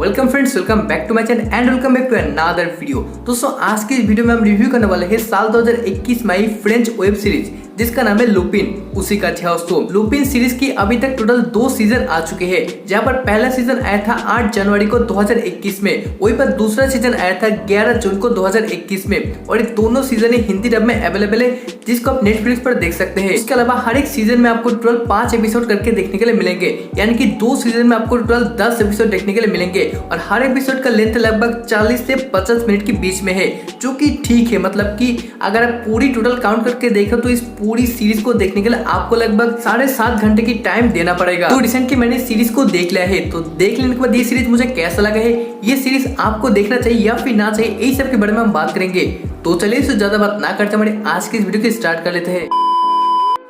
Welcome friends, welcome back to my channel and welcome back to another video. दोस्तों आज की इस video में हम रिव्यू करने वाले हैं साल 2021 में आई फ्रेंच वेब सीरीज जिसका नाम है लुपिन। उसी का दोस्तों लुपिन सीरीज की अभी तक टोटल 2 सीजन आ चुके हैं, जहां पर पहला सीजन आया था 8 जनवरी को 2021 में, वहीं पर दूसरा सीजन आया था 11 जून को 2021 में। और ये दोनों सीजन हिंदी डब में अवेलेबल है, जिसको आप नेटफ्लिक्स पर देख सकते हैं। इसके अलावा हर एक सीजन में आपको टोटल 5 एपिसोड करके देखने के लिए मिलेंगे, यानी कि 2 सीजन में आपको टोटल 10 एपिसोड देखने के लिए मिलेंगे। और हर एपिसोड का लेंथ लगभग 40 से 50 मिनट के बीच में है, जो कि ठीक है। मतलब कि अगर आप पूरी टोटल काउंट करके देखो तो इस पूरी सीरीज को देखने के लिए आपको लगभग 7.5 घंटे की टाइम देना पड़ेगा। तो रिसेंटली मैंने सीरीज को देख लिया है, तो देख लेने के बाद ये सीरीज मुझे कैसा लगा है, ये सीरीज आपको देखना चाहिए या फिर ना चाहिए, यही सब के बारे में हम बात करेंगे। तो चलिए इससे ज्यादा बात ना करते हमारे आज की इस वीडियो को स्टार्ट कर लेते हैं।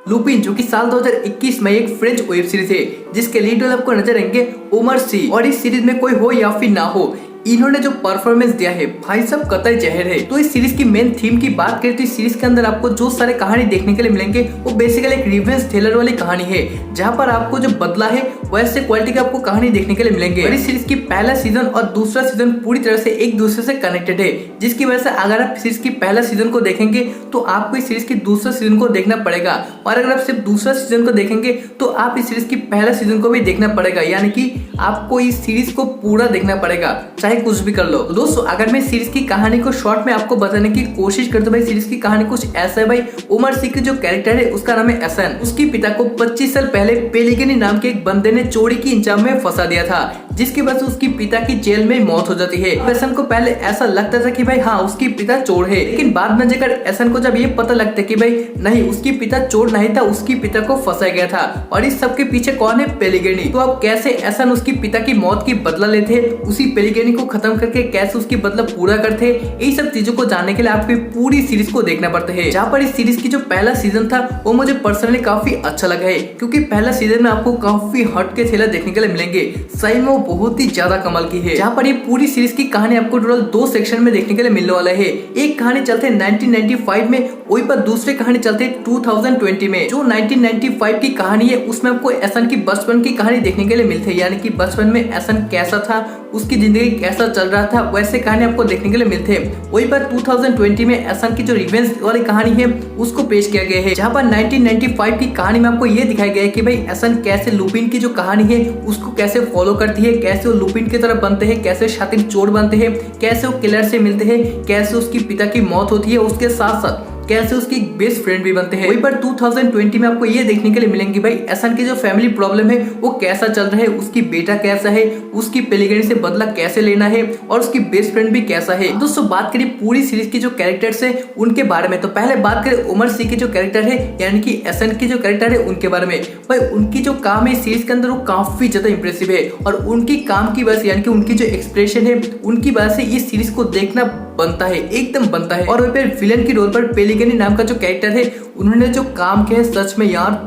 लुपिन जो कि साल 2021 में एक फ्रेंच वेब सीरीज है, जिसके लीड रोल आपको नजर आएंगे ओमर सी। और इस सीरीज में कोई हो या फिर ना हो, इन्होंने जो परफॉर्मेंस दिया है भाई सब कतई जहर है। तो इस सीरीज की मेन थीम की बात करें तो इस सीरीज के अंदर आपको जो सारे कहानी देखने के लिए मिलेंगे वो बेसिकली एक रिवेंज थ्रिलर वाली कहानी है, जहां पर आपको जो बदला है वैसे क्वालिटी का आपको कहानी देखने के लिए मिलेंगे। और इस सीरीज की पहला सीजन और दूसरा सीजन पूरी तरह से एक दूसरे से कनेक्टेड है, जिसकी वजह से अगर आप सीरीज की पहला सीजन को देखेंगे तो आपको इस सीरीज की दूसरा सीजन को देखना पड़ेगा, और अगर आप सिर्फ दूसरा सीजन को देखेंगे तो आप इस सीरीज की पहला सीजन को भी देखना पड़ेगा, यानी कि आपको इस सीरीज को पूरा देखना पड़ेगा, चाहे कुछ भी कर लो। दोस्तों अगर मैं सीरीज की कहानी को शॉर्ट में आपको बताने की कोशिश करता हूं, भाई सीरीज की कहानी कुछ ऐसा है। भाई उमर सी की जो कैरेक्टर है उसका नाम है एसन। उसके पिता को 25 साल पहले पेलिगनी नाम के एक बंदे ने चोरी की इंजाम में फंसा दिया था, जिसकी वजह से उसकी पिता की जेल में मौत हो जाती है। एसन को पहले ऐसा लगता था कि भाई हाँ उसकी पिता चोर है, लेकिन बाद में जाकर एसन को जब ये पता लगता है कि भाई नहीं उसकी पिता चोर नहीं था, उसकी पिता को फंसाया गया था। और इस सब के पीछे कौन है? पेलिगनी। तो अब कैसे एसन उसकी पिता की मौत की बदला लेते हैं, उसी पेलिगनी को खत्म करके कैसे उसकी बदला पूरा करते हैं, यही सब चीजों को जानने के लिए आपको पूरी सीरीज को देखना पड़ता है। जहाँ पर इस सीरीज की जो पहला सीजन था वो मुझे पर्सनली काफी अच्छा लगा है, क्योंकि पहला सीजन में आपको काफी हटके थ्रिलर देखने के लिए मिलेंगे। सही में वो बहुत ही ज्यादा कमाल की है। जहाँ पर ये पूरी सीरीज की कहानी आपको टोटल 2 सेक्शन में देखने के लिए मिलने वाला है। एक कहानी चलते है 1995 में, वही पर दूसरी कहानी चलते है 2020 में। जो 1995 की कहानी है उसमें आपको एसन की बचपन की कहानी देखने के लिए मिलती है, यानी कि बचपन में एसन कैसा था, उसकी जिंदगी कैसा चल रहा था, वैसे कहानी आपको देखने के लिए मिलते हैं। वही पर 2020 में एसन की जो रिवेंज वाली कहानी है उसको पेश किया गया है, जहाँ पर 1995 की कहानी में आपको ये दिखाया गया है कि भाई एसन कैसे लुपिन की जो कहानी है उसको कैसे फॉलो करती है, कैसे वो लुपिन की तरह बनते हैं, कैसे शातिर चोर बनते हैं, कैसे वो किलर से मिलते हैं, कैसे उसकी पिता की मौत होती है, उसके साथ साथ कैसे उसकी बेस्ट फ्रेंड भी बनते हैं। वहीं पर 2020 में आपको ये देखने के लिए मिलेंगे भाई एसन की जो फैमिली प्रॉब्लम है वो कैसा चल रहा है, उसकी बेटा कैसा है, उसकी पेलिगनी से बदला कैसे लेना है, और उसकी बेस्ट फ्रेंड भी कैसा है। दोस्तों बात करें पूरी सीरीज की जो कैरेक्टर्स है उनके बारे में, तो पहले बात करें उमर सी की जो कैरेक्टर है यानी कि एसन की जो कैरेक्टर है उनके बारे में। भाई उनकी जो काम है सीरीज के अंदर वो काफी ज्यादा इंप्रेसिव है, और उनकी काम की वजह से यानी कि उनकी जो एक्सप्रेशन है उनकी वजह से इस सीरीज को देखना बनता है, एकदम बनता है। और वहीं पर विलन की रोल पर पेलिगनी नाम का जो कैरेक्टर है उन्होंने जो काम किया है सच में यार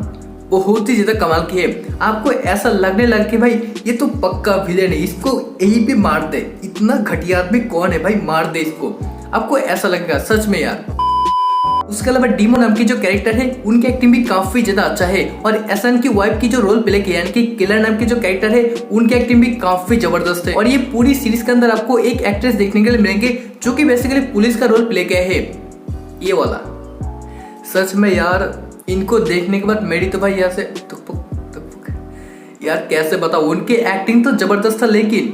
बहुत ही ज्यादा कमाल की है। आपको ऐसा लगने लगा कि भाई ये तो पक्का विलेन है, इसको यही पे मार दे, इतना घटिया आदमी कौन है भाई, मार दे इसको, आपको ऐसा लगेगा सच में यार। उसके अलावा डीमो नाम की जो कैरेक्टर है उनकी एक्टिंग भी काफी ज्यादा अच्छा है, और एसन की वाइफ की जो रोल प्ले किया यानी कि किलर नाम की जो कैरेक्टर है उनकी एक्टिंग भी काफी जबरदस्त है। और ये पूरी सीरीज के अंदर आपको एक एक्ट्रेस देखने के लिए मिलेंगे जो कि बेसिकली पुलिस का रोल प्ले किया है, ये वाला। सच में यार इनको देखने के बाद मेरी तो भाई यहाँ से यार कैसे बताओ, उनकी एक्टिंग तो जबरदस्त था, लेकिन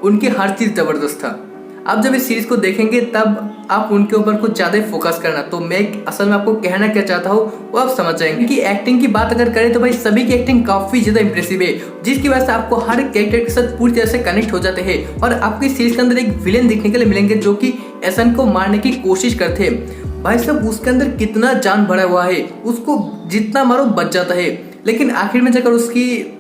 उनकी हर चीज जबरदस्त था। आप जब इस सीरीज को देखेंगे तब आप उनके ऊपर कुछ ज्यादा फोकस करना। तो मैं असल में आपको कहना क्या चाहता हूँ वो आप समझ जाएंगे। कि एक्टिंग की बात अगर करें तो भाई सभी की एक्टिंग काफी ज्यादा इंप्रेसिव है, जिसकी वजह से आपको हर कैरेक्टर के साथ पूरी तरह से कनेक्ट हो जाते हैं। और आपको इस सीरीज के अंदर एक विलेन देखने के लिए मिलेंगे जो कि एसन को मारने की कोशिश करते हैं। भाई साहब उसके अंदर कितना जान भरा हुआ है, उसको जितना मारो बच जाता है, लेकिन आखिर में जाकर उसकी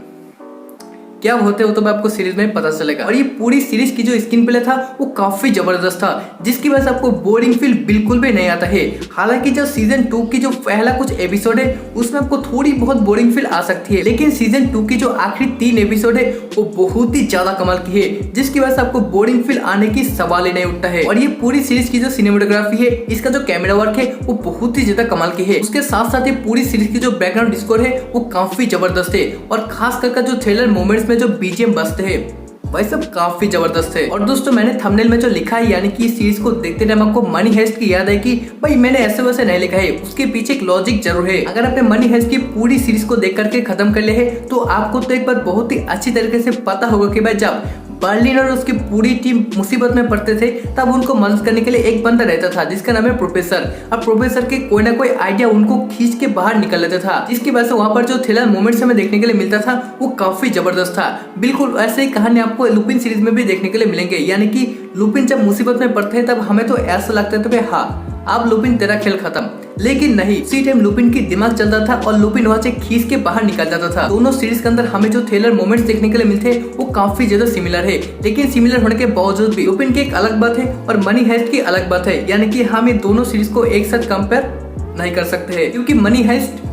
क्या होते हो तो आपको सीरीज में पता चलेगा। और ये पूरी सीरीज की जो स्क्रीन प्ले था वो काफी जबरदस्त था, जिसकी वजह से आपको बोरिंग फील बिल्कुल भी नहीं आता है। हालांकि जो सीजन 2 की जो पहला कुछ एपिसोड है उसमें आपको थोड़ी बहुत बोरिंग फील आ सकती है, लेकिन सीजन 2 की जो आखिरी 3 एपिसोड है वो बहुत ही ज्यादा कमाल की है, जिसकी वजह से आपको बोरिंग फील आने की सवाल ही नहीं उठता है। और ये पूरी सीरीज की जो सिनेमेटोग्राफी है, इसका जो कैमरा वर्क है वो बहुत ही ज्यादा कमाल की है। उसके साथ साथ ये पूरी सीरीज की जो बैकग्राउंड स्कोर है वो काफी जबरदस्त है, और खास करके जो थ्रिलर मोमेंट्स में जो बीजीएम बजते हैं भाई सब काफी जबरदस्त है। और दोस्तों मैंने थंबनेल में जो लिखा है यानी कि इस सीरीज को देखते टाइम आपको मनी हेस्ट की याद है कि भाई मैंने ऐसे वैसे नहीं लिखा है, उसके पीछे एक लॉजिक जरूर है। अगर आपने मनी हेस्ट की पूरी सीरीज को देख करके खत्म कर लिया है तो आपको तो एक बार बहुत ही अच्छी तरीके से पता होगा कि भाई जब बर्लिन और उसकी पूरी टीम मुसीबत में पड़ते थे तब उनको मदद करने के लिए एक बंदा रहता था जिसका नाम है प्रोफेसर। और प्रोफेसर के कोई ना कोई आइडिया उनको खींच के बाहर निकल लेता था, जिसकी वजह से वहां पर जो थ्रिलर मोमेंट्स हमें देखने के लिए मिलता था वो काफी जबरदस्त था। बिल्कुल ऐसे ही कहानी आपको लुपिन सीरीज में भी देखने के लिए मिलेंगे, यानी कि लुपिन जब मुसीबत में पड़ते हैं तब हमें तो ऐसा लगता था हाँ अब लुपिन तेरा खेल खत्म, लेकिन नहीं, उसी टाइम लुपिन की दिमाग चलता था और लुपिन वहां से खींच के बाहर निकल जाता था। दोनों सीरीज के अंदर हमें जो थ्रिलर मोमेंट्स देखने के लिए मिलते हैं वो काफी ज्यादा सिमिलर है, लेकिन सिमिलर होने के बावजूद भी लुपिन की एक अलग बात है और मनी हेस्ट की अलग बात है, यानी कि हम ये दोनों सीरीज को एक साथ कंपेयर नहीं कर सकते हैं। क्योंकि मनी हेस्ट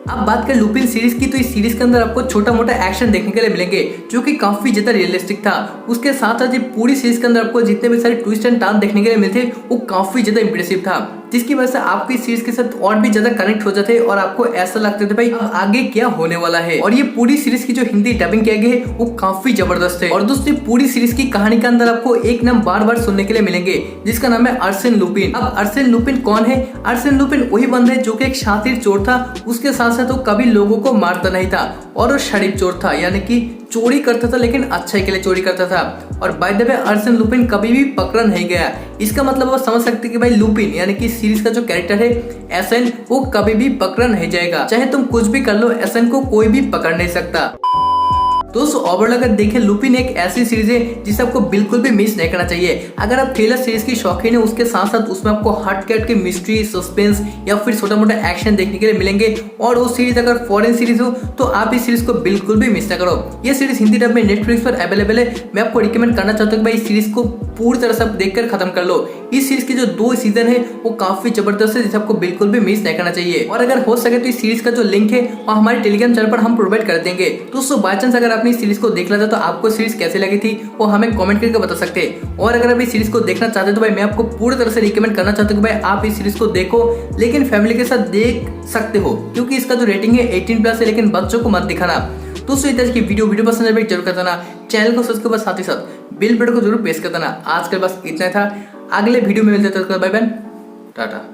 अब बात करें लुपिन सीरीज की तो इस सीरीज के अंदर आपको छोटा मोटा एक्शन देखने के लिए मिलेंगे जो कि काफी ज्यादा रियलिस्टिक था। उसके साथ साथ ये पूरी सीरीज के अंदर आपको जितने भी सारे ट्विस्ट एंड टर्न देखने के लिए मिलते वो काफी ज्यादा इंप्रेसिव था, जिसकी वजह से आपकी सीरीज के साथ और भी ज्यादा कनेक्ट हो जाते और आपको ऐसा लगता था भाई अब आगे क्या होने वाला है। और ये पूरी सीरीज की जो हिंदी डबिंग किया गया है वो काफी जबरदस्त है। और दोस्तों पूरी सीरीज की कहानी के अंदर आपको एक नाम बार बार सुनने के लिए मिलेंगे जिसका नाम है अर्सेन लुपिन। अब अर्सेन लुपिन कौन है? अर्सेन लुपिन वही बंदा है जो कि एक शातिर चोर था, उसके साथ साथ वो कभी लोगों को मारता नहीं था और वो शरीफ चोर था, यानी कि चोरी करता था लेकिन अच्छाई के लिए चोरी करता था। और बाय द वे अर्सेन लुपिन कभी भी पकड़ा नहीं गया। इसका मतलब आप समझ सकते हैं कि भाई लुपिन यानी कि सीरीज का जो कैरेक्टर है एसन वो कभी भी पकड़ा नहीं जाएगा, चाहे तुम कुछ भी कर लो एसन को कोई भी पकड़ नहीं सकता। दोस्तों ओवरऑल अगर देखें लुपिन एक ऐसी सीरीज है जिसे आपको बिल्कुल भी मिस नहीं करना चाहिए। अगर आप थ्रिलर सीरीज की शौकीन है उसके साथ साथ उसमें आपको हट कट के मिस्ट्री सस्पेंस या फिर छोटा मोटा एक्शन देखने के लिए मिलेंगे। और वो सीरीज अगर फॉरेन सीरीज हो तो आप इस सीरीज को बिल्कुल भी मिस ना करो। ये सीरीज हिंदी डब में नेटफ्लिक्स पर अवेलेबल है। मैं आपको रिकमेंड करना चाहता हूँ कि भाई इस सीरीज को पूरी तरह से देखकर खत्म कर लो। इस सीरीज के जो 2 सीजन है वो काफी जबरदस्त है जिसे आपको बिल्कुल भी मिस नहीं करना चाहिए। और अगर हो सके तो इस सीरीज का जो लिंक है वो हमारे टेलीग्राम चैनल पर हम प्रोवाइड कर देंगे। दोस्तों बाय चांस अगर आपने इस सीरीज को देख लिया था तो आपको सीरीज कैसे लगी थी वो हमें कमेंट करके बता सकते हैं। और अगर आप इस सीरीज को देखना चाहते हैं तो भाई मैं आपको पूरी तरह से रिकमेंड करना चाहता हूँ कि भाई आप इस सीरीज को देखो, लेकिन फैमिली के साथ देख सकते हो क्योंकि इसका जो रेटिंग है 18+ है, लेकिन बच्चों को मत दिखाना। दोस्तों इस तरह की वीडियो पसंद है जरूर कर देना, चैनल को सब्सक्राइब कर साथ ही साथ बेल बटन को जरूर प्रेस कर देना। आज के बस इतना था, अगले वीडियो में मिलते हैं, बाय बाय, टाटा।